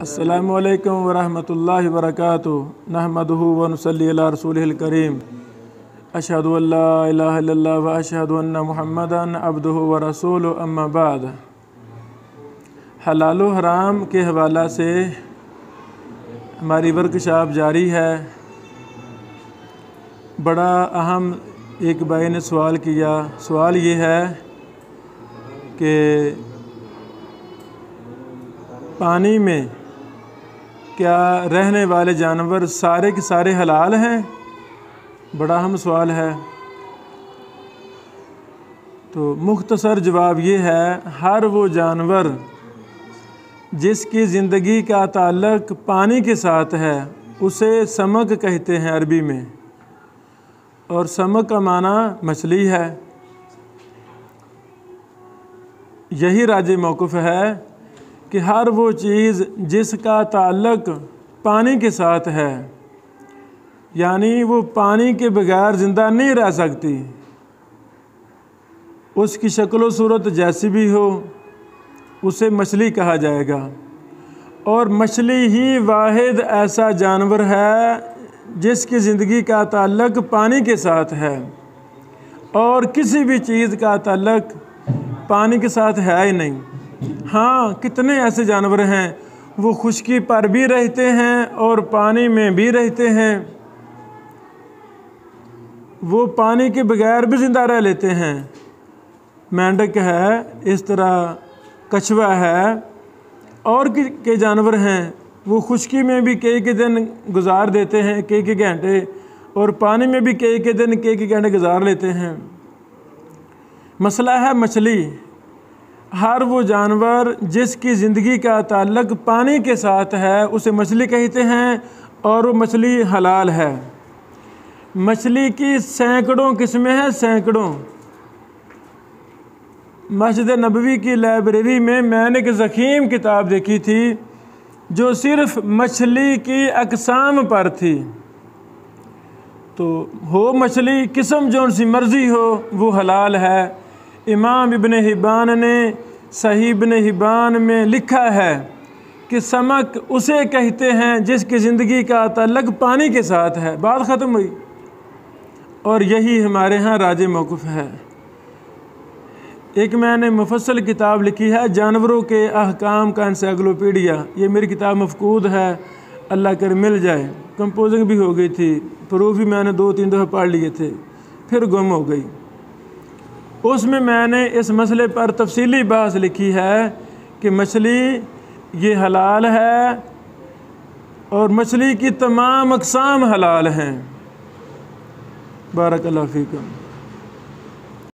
अस्सलामुअलैकुम वरहमतुल्लाहि वबरकातुहू नहमदुहु व नुसल्ली अला रसूलिहिल करीम अशहदु अल्ला इलाहा इल्लल्लाह व अशहदु अन्ना मुहम्मदन अब्दुहु व रसूलुहु अम्मा बाद। हलाल व हराम के हवाला से हमारी वर्कशॉप जारी है। बड़ा अहम एक भाई ने सवाल किया। सवाल ये है कि पानी में क्या रहने वाले जानवर सारे के सारे हलाल हैं? बड़ा अहम सवाल है। तो मुख्तसर जवाब ये है, हर वो जानवर जिसकी ज़िंदगी का ताल्लुक़ पानी के साथ है उसे समक कहते हैं अरबी में, और समक का माना मछली है। यही राज मौक़िफ़ है कि हर वो चीज़ जिसका ताल्लुक़ पानी के साथ है, यानी वो पानी के बगैर ज़िंदा नहीं रह सकती, उसकी शक्ल व सूरत जैसी भी हो, उसे मछली कहा जाएगा। और मछली ही वाहिद ऐसा जानवर है जिसकी ज़िंदगी का ताल्लुक़ पानी के साथ है, और किसी भी चीज़ का ताल्लुक़ पानी के साथ है ही नहीं। हाँ, कितने ऐसे जानवर हैं वो खुश्की पर भी रहते हैं और पानी में भी रहते हैं, वो पानी के बगैर भी ज़िंदा रह लेते हैं। मेंढक है, इस तरह कछुआ है, और के जानवर हैं वो खुश्की में भी कई दिन गुजार देते हैं, कई घंटे, और पानी में भी कई दिन कई घंटे गुजार लेते हैं। मसला है मछली। हर वो जानवर जिसकी ज़िंदगी का ताल्लुक़ पानी के साथ है उसे मछली कहते हैं, और वो मछली हलाल है। मछली की सैकड़ों किस्में हैं, सैकड़ों। मस्जिद नबवी की लाइब्रेरी में मैंने एक ज़ख़ीम किताब देखी थी जो सिर्फ़ मछली की अक़साम पर थी। तो हो मछली किस्म जो सी मर्ज़ी हो वो हलाल है। इमाम इब्न हिब्बान ने सही इब्न हिब्बान में लिखा है कि समक उसे कहते हैं जिसकी ज़िंदगी का ताल्लुक़ पानी के साथ है। बात ख़त्म हुई। और यही हमारे यहाँ राज मौक़िफ़ है। एक मैंने मुफस्सल किताब लिखी है, जानवरों के अहकाम का एनसाइक्लोपीडिया। ये मेरी किताब मफ़कूद है, अल्लाह कर मिल जाए। कंपोजिंग भी हो गई थी, प्रूफ भी मैंने 2-3 दफ़ा पढ़ लिए थे, फिर गुम हो गई। उसमें मैंने इस मसले पर तफसीली बहस लिखी है कि मछली ये हलाल है, और मछली की तमाम अक़साम हलाल हैं। बारक अल्लाह फ़ीकुम।